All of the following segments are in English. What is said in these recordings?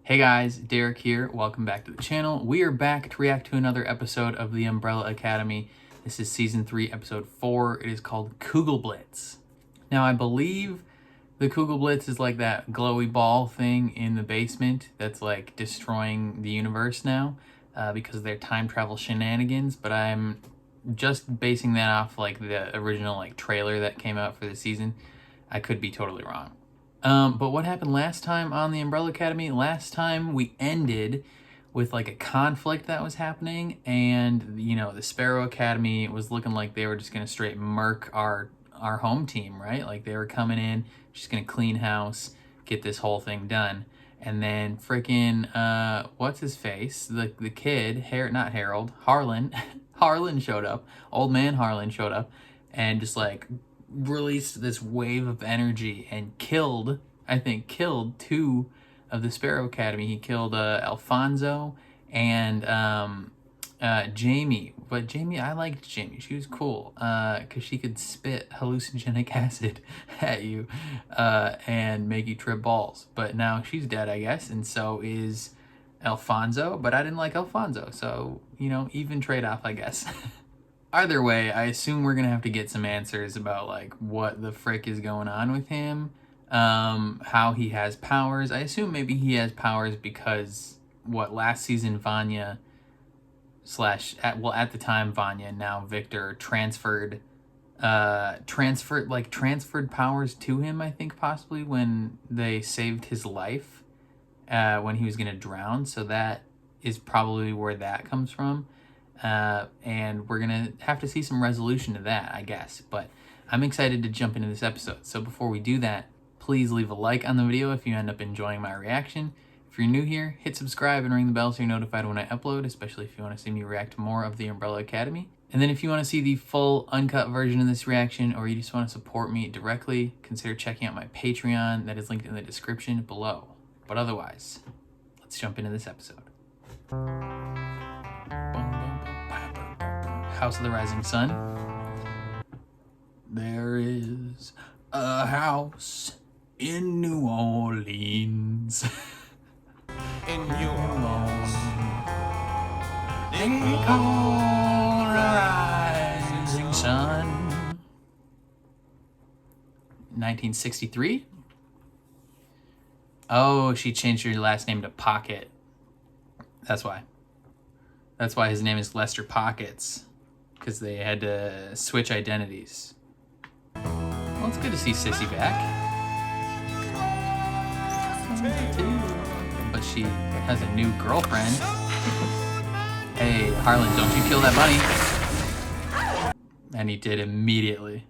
Hey guys, Derek here. Welcome back to the channel. We are back to react to another episode of the Umbrella Academy. This is season 3, episode 4. It is called Kugelblitz. Now, I believe the Kugelblitz is like that glowy ball thing in the basement that's like destroying the universe now because of their time travel shenanigans. But I'm just basing that off like the original like trailer that came out for the season. I could be totally wrong. But what happened last time on the Umbrella Academy? Last time we ended with like a conflict that was happening, and you know, the Sparrow Academy was looking like they were just gonna straight murk our home team, right? Like they were coming in, just gonna clean house, get this whole thing done. And then freaking what's his face? The kid, not Harold, Harlan, Harlan showed up. Old man Harlan showed up and just like released this wave of energy and killed 2 of the Sparrow Academy. He killed Alfonso and Jamie. But Jamie, I liked Jamie. She was cool because she could spit hallucinogenic acid at you and make you trip balls. But now she's dead, I guess, and so is Alfonso. But I didn't like Alfonso, so, you know, even trade-off, I guess. Either way, I assume we're gonna have to get some answers about like what the frick is going on with him, how he has powers. I assume maybe he has powers because last season Vanya at the time Vanya, now Victor, transferred powers to him, I think possibly when they saved his life when he was gonna drown. So that is probably where that comes from. And we're gonna have to see some resolution to that, I guess. But I'm excited to jump into this episode. So before we do that, please leave a like on the video if you end up enjoying my reaction. If you're new here, hit subscribe and ring the bell so you're notified when I upload, especially if you want to see me react to more of the Umbrella Academy. And then if you want to see the full uncut version of this reaction, or you just want to support me directly, consider checking out my Patreon. That is linked in the description below. But otherwise, let's jump into this episode. House of the Rising Sun. There is a house in New Orleans. In New Orleans. They call the Rising Sun. 1963? Oh, she changed her last name to Pocket. That's why. That's why his name is Lester Pockets. Because they had to switch identities. Well, it's good to see Sissy back. But she has a new girlfriend. Hey, Harlan, don't you kill that bunny. And he did immediately.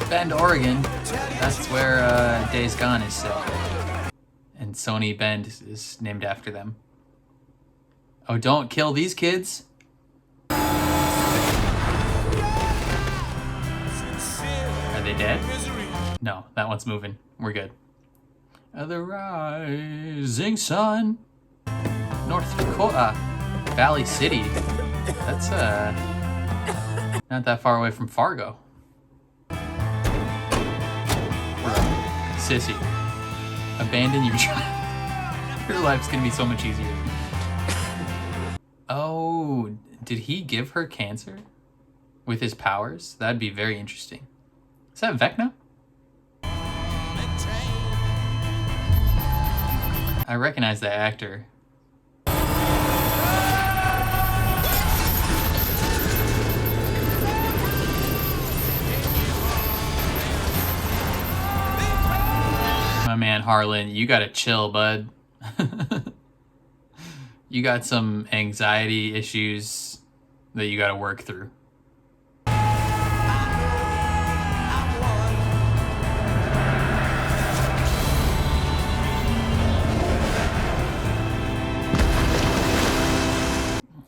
Bend, Oregon. That's where Days Gone is set. And Sony Bend is named after them. Oh, don't kill these kids. Are they dead? No, that one's moving. We're good. The Rising Sun. North Dakota. Valley City. That's not that far away from Fargo. Sissy, abandon your child. Your life's gonna be so much easier. Oh, did he give her cancer with his powers? That'd be very interesting. Is that Vecna? I recognize that actor. My man Harlan, you gotta chill, bud. You got some anxiety issues that you gotta work through.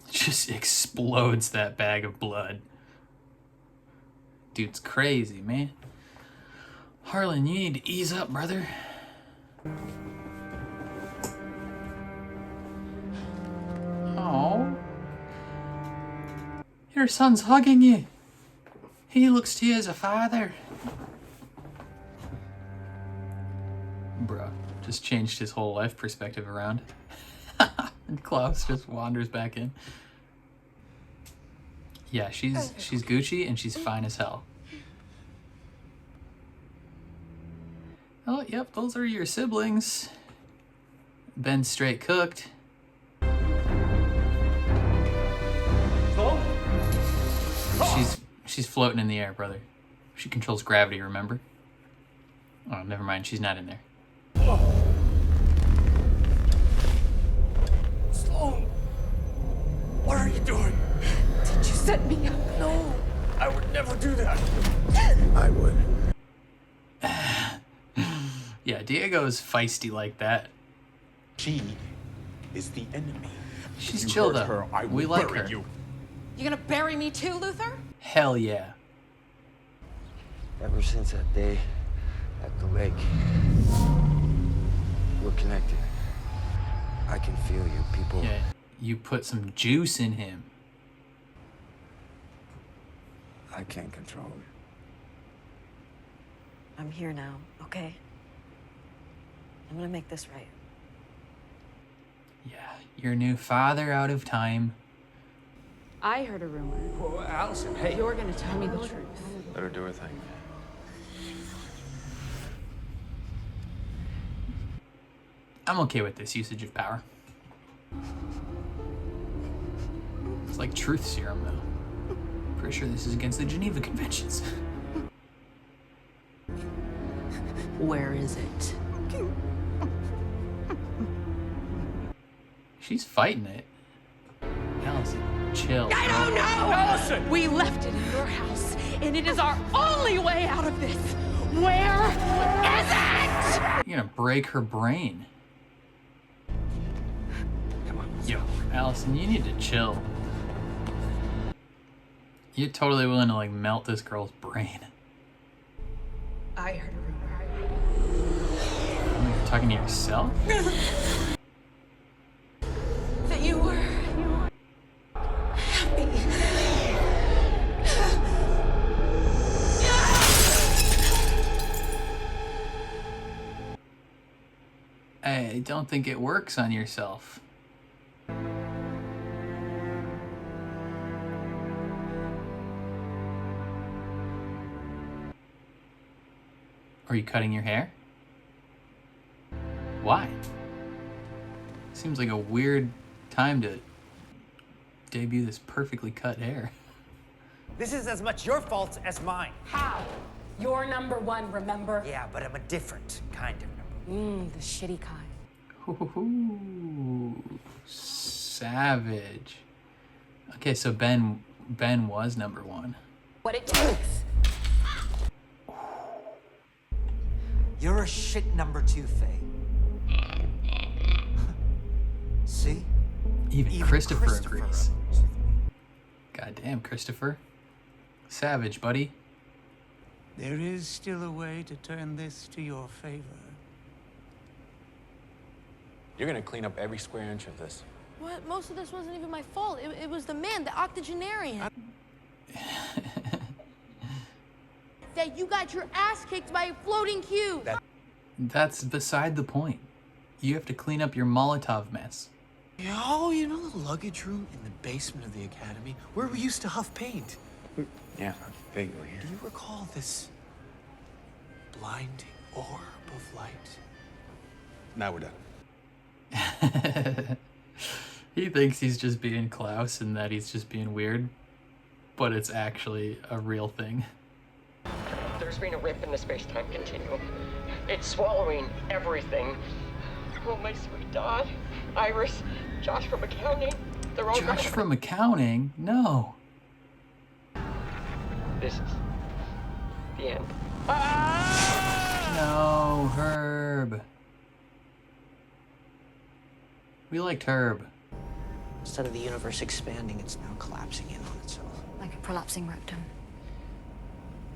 Just explodes that bag of blood. Dude's crazy, man. Harlan, you need to ease up, brother. Oh. Your son's hugging you. He looks to you as a father. Bruh. Just changed his whole life perspective around. And Klaus just wanders back in. Yeah, she's Gucci and she's fine as hell. Oh, yep, those are your siblings. Ben's straight cooked. She's floating in the air, brother. She controls gravity, remember? Oh, never mind, she's not in there. Sloan! What are you doing? Did you set me up? No, I would never do that. I would. Yeah, Diego's feisty like that. She is the enemy. She's You chill hurt though. her, I will We like bury her. you. You gonna bury me too, Luther? Hell yeah. Ever since that day at the lake, we're connected. I can feel you, people. Yeah, you put some juice in him. I can't control it. I'm here now, okay? I'm gonna make this right. Yeah, your new father out of time. I heard a rumor. Well, Allison, hey. You're gonna tell me the truth. Let her do her thing. I'm okay with this usage of power. It's like truth serum, though. Pretty sure this is against the Geneva Conventions. Where is it? She's fighting it. Allison, chill. I don't know! Allison! We left it in your house, and it is our only way out of this. Where is it? You're gonna break her brain. Come on. Yo, Allison, you need to chill. You're totally willing to, like, melt this girl's brain. I heard a rumor. You're talking to yourself? That you were happy. I don't think it works on yourself. Are you cutting your hair? Why? Seems like a weird time to debut this perfectly cut hair. This is as much your fault as mine. How? You're number one, remember? Yeah, but I'm a different kind of number. The shitty kind. Ooh, savage. Okay, so Ben was number one. What it takes. You're a shit number two, Faye. See? Even Christopher agrees. agrees with me. Goddamn, Christopher. Savage, buddy. There is still a way to turn this to your favor. You're gonna clean up every square inch of this. What? Most of this wasn't even my fault. It was the man, the octogenarian. That you got your ass kicked by a floating cube. That's beside the point. You have to clean up your Molotov mess. Oh, you know the luggage room in the basement of the academy where we used to huff paint? Yeah, vaguely. Do you recall this blinding orb of light? Now we're done. He thinks he's just being Klaus and that he's just being weird, but it's actually a real thing. There's been a rip in the space-time continuum. It's swallowing everything. Oh, my sweet Dot, Iris, Josh from accounting. They're all Josh from accounting? No. This is the end. No, Herb. We liked Herb. Instead of the universe expanding, it's now collapsing in on itself. Like a prolapsing rectum.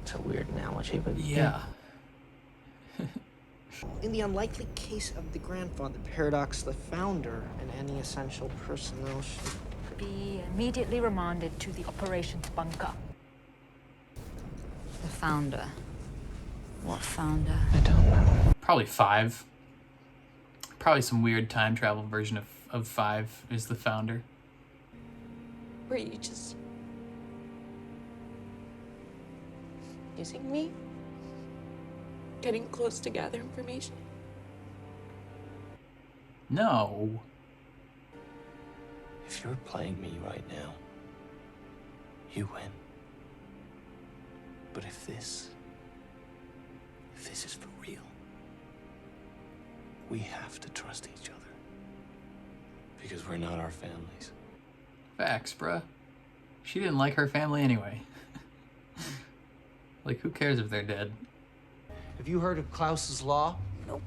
It's a weird analogy, but Yeah. In the unlikely case of the grandfather paradox, the founder and any essential personnel should Be immediately remanded to the operations bunker. The founder. What founder? I don't know. Probably 5. Probably some weird time travel version of 5 is the founder. Were you just using me? Getting close to gather information? No. If you're playing me right now, you win. But if this is for real, we have to trust each other. Because we're not our families. Facts, bruh. She didn't like her family anyway. Like, who cares if they're dead? Have you heard of Klaus's law? Nope.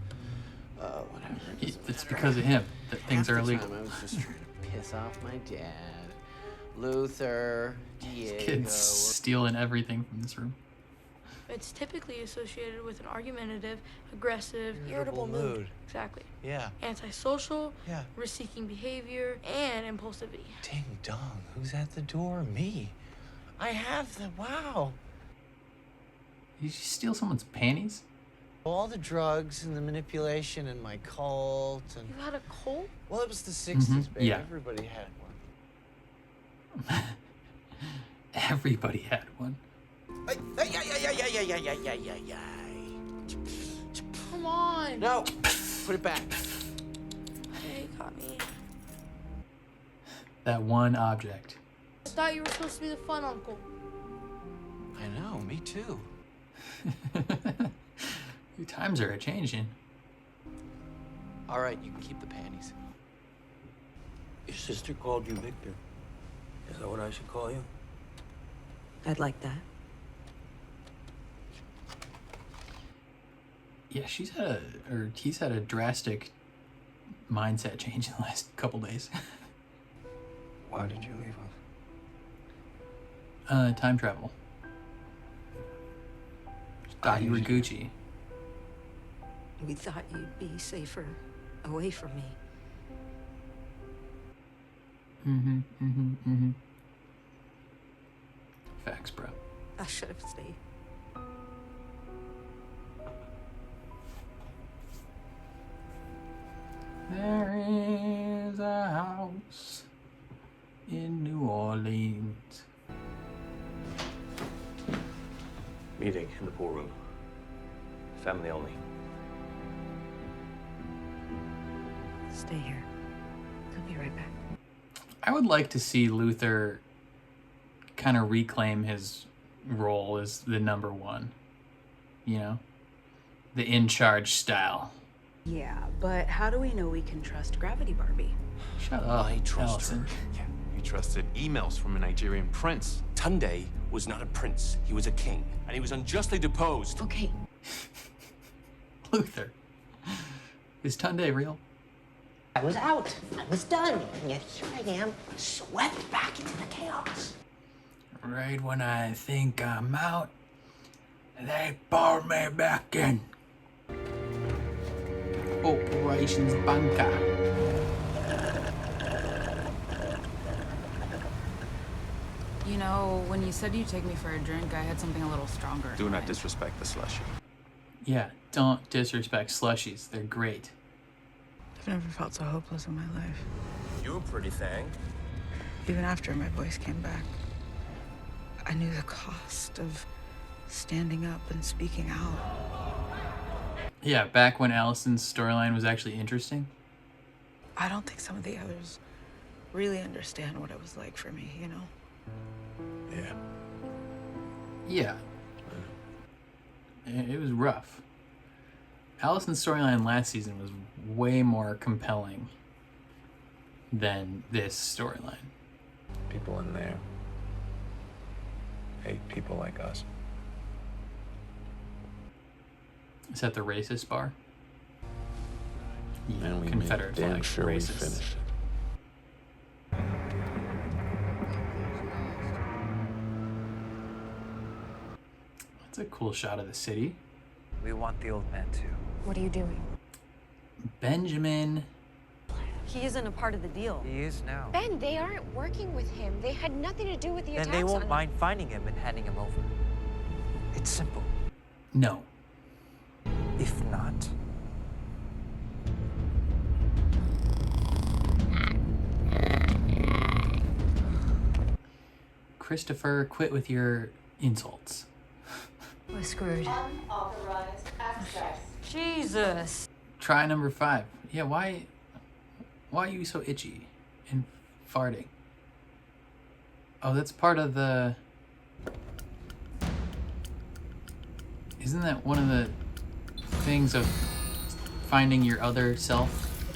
Whatever. It's because of him that things are illegal. I was just trying to piss off my dad. Luther, Diego. Kids stealing everything from this room. It's typically associated with an argumentative, aggressive, irritable mood. Exactly. Yeah. Antisocial, Yeah. risk-seeking behavior, and impulsivity. Ding dong, who's at the door? Me. I have the, wow. Did you steal someone's panties? All the drugs and the manipulation and my cult and... You had a cult? Well, it was the 60s, babe. Yeah. Everybody had one. Everybody had one. Come on. No, put it back. Hey, caught me. That one object. I thought you were supposed to be the fun uncle. I know, me too. Your times are a-changing. All right, you can keep the panties. Your sister called you Victor. Is that what I should call you? I'd like that. Yeah, he's had a drastic mindset change in the last couple days. Why did you leave us? Time travel. Thought you were Gucci. We thought you'd be safer away from me. Facts, bro. I should have stayed. There is a house in New Orleans. Meeting in the pool room. Family only. Stay here. I'll be right back. I would like to see Luther kind of reclaim his role as the number one. You know? The in-charge style. Yeah, but how do we know we can trust Gravity Barbie? Shut up, I trust Allison. her. Yeah, you trusted emails from a Nigerian prince. Tunde was not a prince. He was a king. And he was unjustly deposed. Okay. Luther. Is Tunde real? I was out. I was done. And yet here I am, swept back into the chaos. Right when I think I'm out, they pull me back in. Operations Bunker. You know, when you said you'd take me for a drink, I had something a little stronger. Do not disrespect the slushy. Yeah, don't disrespect slushies. They're great. I've never felt so hopeless in my life. You a pretty thing. Even after my voice came back, I knew the cost of standing up and speaking out. Yeah, back when Allison's storyline was actually interesting. I don't think some of the others really understand what it was like for me, you know? Yeah. Yeah. It was rough. Allison's storyline last season was way more compelling than this storyline. People in there hate people like us. Is that the racist bar? Yeah, And we Confederate made damn flag, sure racist. we finished it. That's a cool shot of the city. We want the old man too. What are you doing? Benjamin. He isn't a part of the deal. He is now. Ben, they aren't working with him. They had nothing to do with the Then attacks they won't on mind finding him and handing him over. It's simple. No. If not, Christopher, quit with your insults. We're screwed. Unauthorized access. Jesus. Try number 5. Yeah, why are you so itchy and farting? Oh, that's part of the... Isn't that one of the things of finding your other self?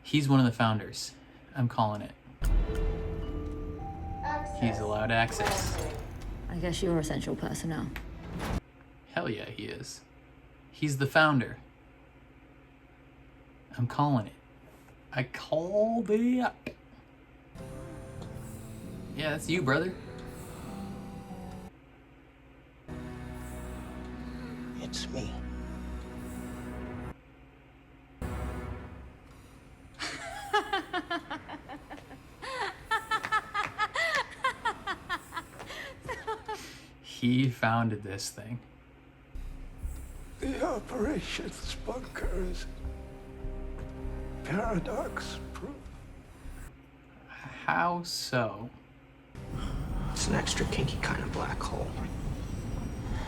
He's one of the founders. I'm calling it. He's allowed access. I guess you're essential personnel. Hell yeah, he is. He's the founder. I'm calling it. I called it up. Yeah, that's you, brother. It's me. He founded this thing. The operations bunkers. Paradox proof. How so? It's an extra kinky kind of black hole.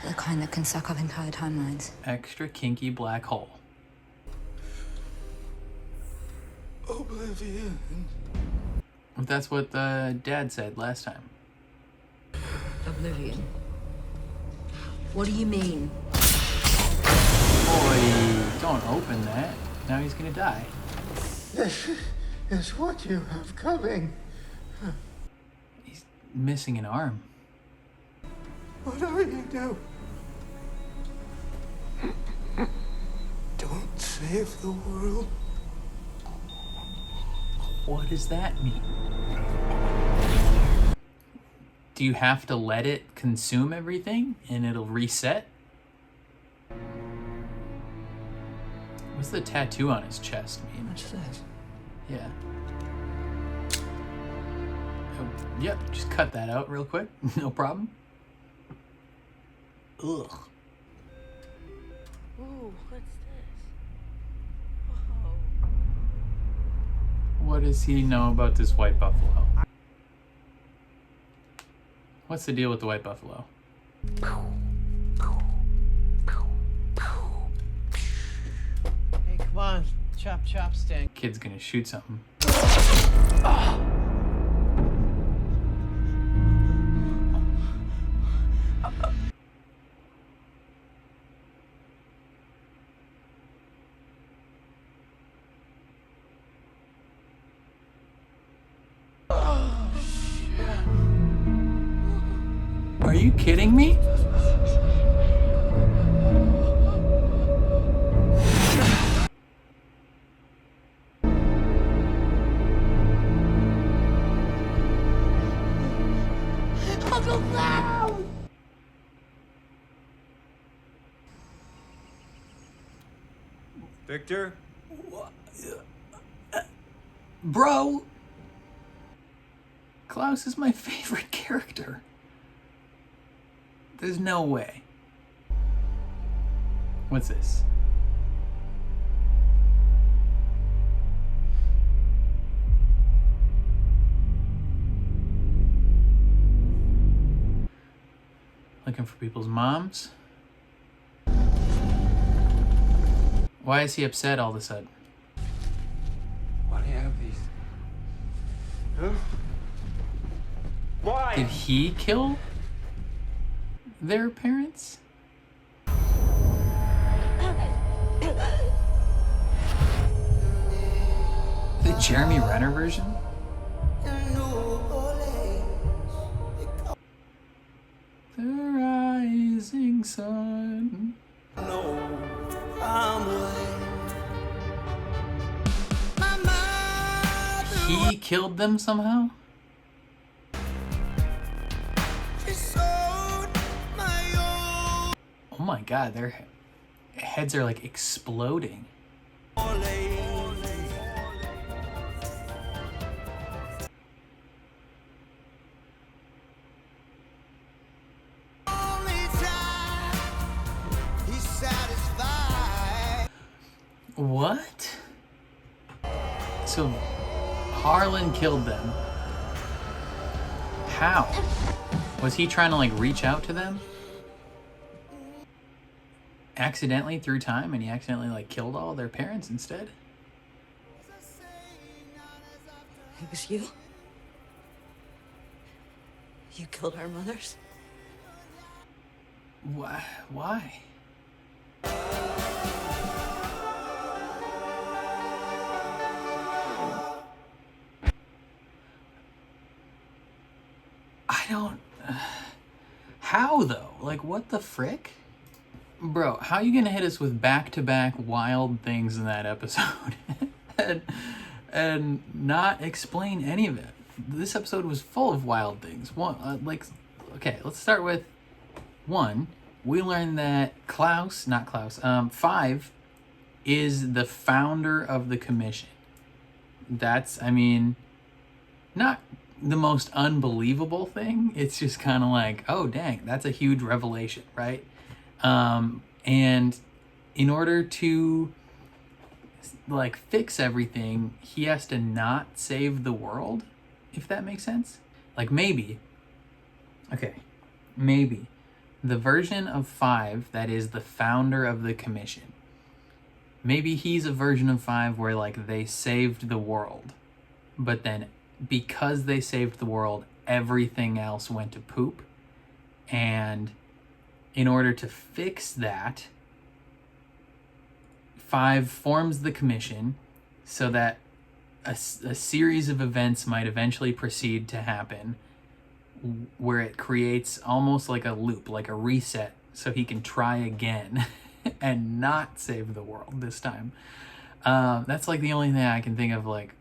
The kind that can suck up entire timelines. Extra kinky black hole. Oblivion. That's what Dad said last time. Oblivion. What do you mean? Boy, don't open that. Now he's gonna die. This is what you have coming. He's missing an arm. What are you doing? Don't save the world. What does that mean? Do you have to let it consume everything and it'll reset? What's the tattoo on his chest mean? What's this? Yeah. Oh, yep, just cut that out real quick. No problem. Ugh. Ooh, what's this? Whoa. What does he know about this white buffalo? What's the deal with the white buffalo? Hey, come on. Chop, chop, Sting. Kid's gonna shoot something. Are you kidding me? Uncle Klaus! Victor? Bro! Klaus is my favorite character. There's no way. What's this? Looking for people's moms? Why is he upset all of a sudden? Why do you have these? Huh? Why? Did he kill their parents? The Jeremy Renner version? The rising sun. He killed them somehow? Oh my god, their heads are like exploding. What? So Harlan killed them. How? Was he trying to like reach out to them? Accidentally through time, and he accidentally like killed all their parents instead? It was you? You killed our mothers? Why? I don't... How, though? Like, what the frick? Bro, how you gonna hit us with back-to-back wild things in that episode and not explain any of it? This episode was full of wild things. Okay, let's start with one. We learned that Klaus, 5 is the founder of the commission. That's, I mean, not the most unbelievable thing. It's just kind of like, oh, dang, that's a huge revelation, right? And in order to like fix everything, he has to not save the world, if that makes sense. Like maybe the version of 5 that is the founder of the commission, maybe he's a version of 5 where like they saved the world, but then because they saved the world, everything else went to poop. And in order to fix that, 5 forms the commission so that a series of events might eventually proceed to happen, where it creates almost like a loop, like a reset, so he can try again and not save the world this time. That's like the only thing I can think of, like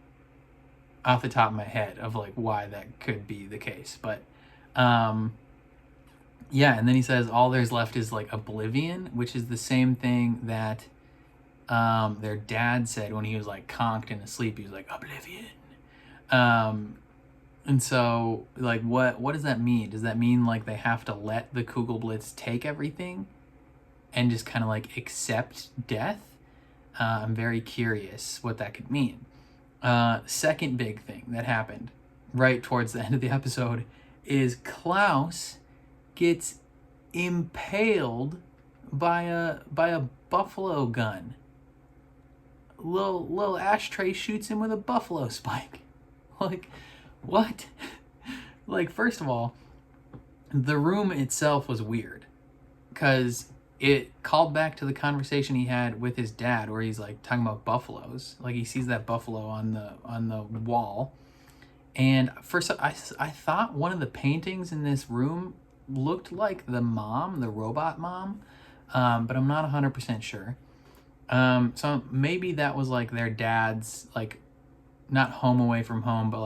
off the top of my head, of like why that could be the case. But yeah, and then he says all there's left is like oblivion, which is the same thing that their dad said when he was like conked and asleep. He was like, oblivion. And so like what does that mean? Does that mean like they have to let the Kugelblitz take everything and just kind of like accept death? I'm very curious what that could mean. Second big thing that happened right towards the end of the episode is Klaus gets impaled by a buffalo gun. Little ashtray shoots him with a buffalo spike. Like, what? Like, first of all, the room itself was weird because it called back to the conversation he had with his dad where he's like talking about buffaloes. Like he sees that buffalo on the wall. And first I thought one of the paintings in this room looked like the mom, the robot mom, but I'm not 100% sure. So maybe that was like their dad's, like, not home away from home, but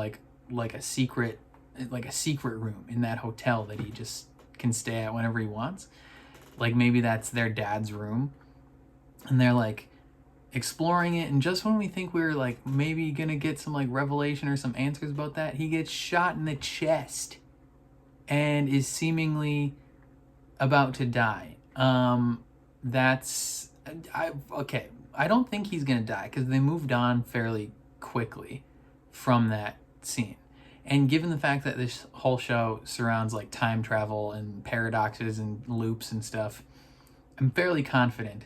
like a secret room in that hotel that he just can stay at whenever he wants. Like maybe that's their dad's room, and they're like exploring it. And just when we think we're like maybe gonna get some like revelation or some answers about that, he gets shot in the chest and is seemingly about to die. Okay. I don't think he's gonna die because they moved on fairly quickly from that scene. And given the fact that this whole show surrounds like time travel and paradoxes and loops and stuff, I'm fairly confident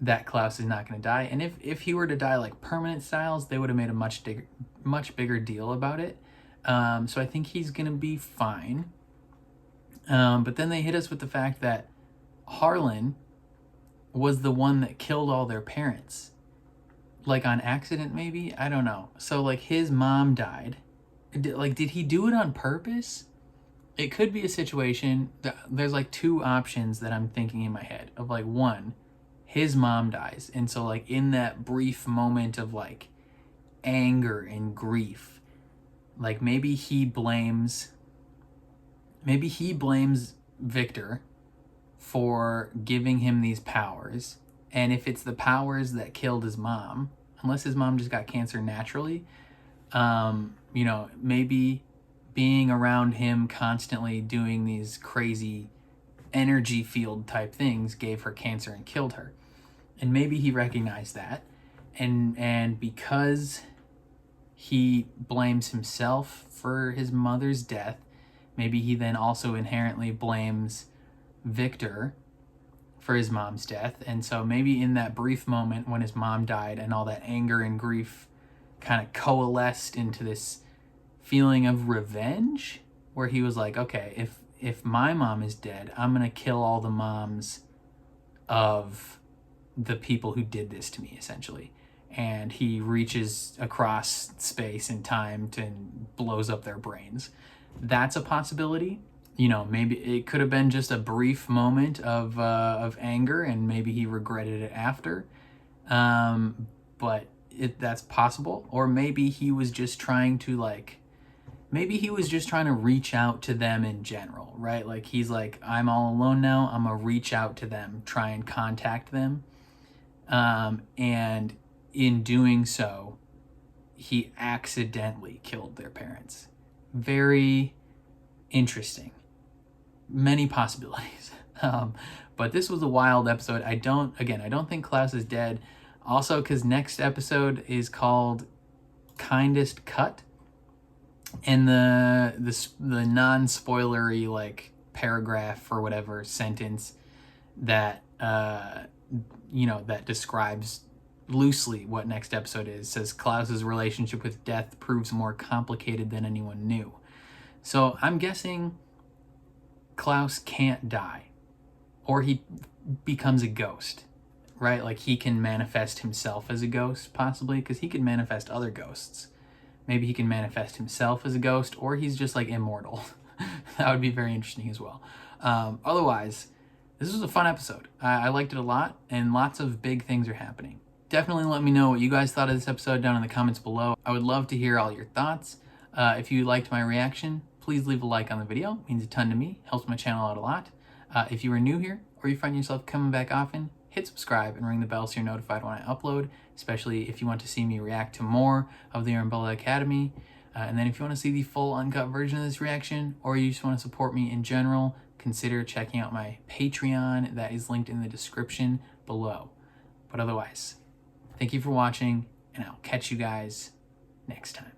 that Klaus is not going to die. And if he were to die like permanent styles, they would have made a much bigger deal about it. So I think he's going to be fine. But then they hit us with the fact that Harlan was the one that killed all their parents. Like on accident, maybe? I don't know. So like his mom died. Like, did he do it on purpose? It could be a situation that there's like two options that I'm thinking in my head of like, one, his mom dies. And so like in that brief moment of like anger and grief, like maybe he blames Victor for giving him these powers. And if it's the powers that killed his mom, unless his mom just got cancer naturally, you know, maybe being around him constantly doing these crazy energy field type things gave her cancer and killed her. And maybe he recognized that. And because he blames himself for his mother's death, maybe he then also inherently blames Victor for his mom's death. And so maybe in that brief moment when his mom died and all that anger and grief kind of coalesced into this feeling of revenge, where he was like, okay, if my mom is dead, I'm gonna kill all the moms of the people who did this to me, essentially. And he reaches across space and time and blows up their brains. That's a possibility. You know, maybe it could have been just a brief moment of anger, and maybe he regretted it after. But that's possible. Or maybe he was just trying to reach out to them in general, right? Like, he's like, I'm all alone now. I'm gonna reach out to them, try and contact them. And in doing so, he accidentally killed their parents. Very interesting. Many possibilities. But this was a wild episode. I don't think Klaus is dead. Also, because next episode is called Kindest Cut. And the non-spoilery, like, paragraph or whatever sentence that that describes loosely what next episode is says Klaus's relationship with death proves more complicated than anyone knew. So I'm guessing Klaus can't die, or he becomes a ghost, right? Like, he can manifest himself as a ghost, possibly, because he can manifest other ghosts. Maybe he can manifest himself as a ghost, or he's just like immortal. That would be very interesting as well. Otherwise, this was a fun episode. I liked it a lot, and lots of big things are happening. Definitely let me know what you guys thought of this episode down in the comments below. I would love to hear all your thoughts. If you liked my reaction, please leave a like on the video. It means a ton to me, helps my channel out a lot. If you are new here, or you find yourself coming back often, hit subscribe and ring the bell so you're notified when I upload, especially if you want to see me react to more of the Umbrella Academy. And then if you want to see the full uncut version of this reaction, or you just want to support me in general, consider checking out my Patreon. That is linked in the description below. But otherwise, thank you for watching, and I'll catch you guys next time.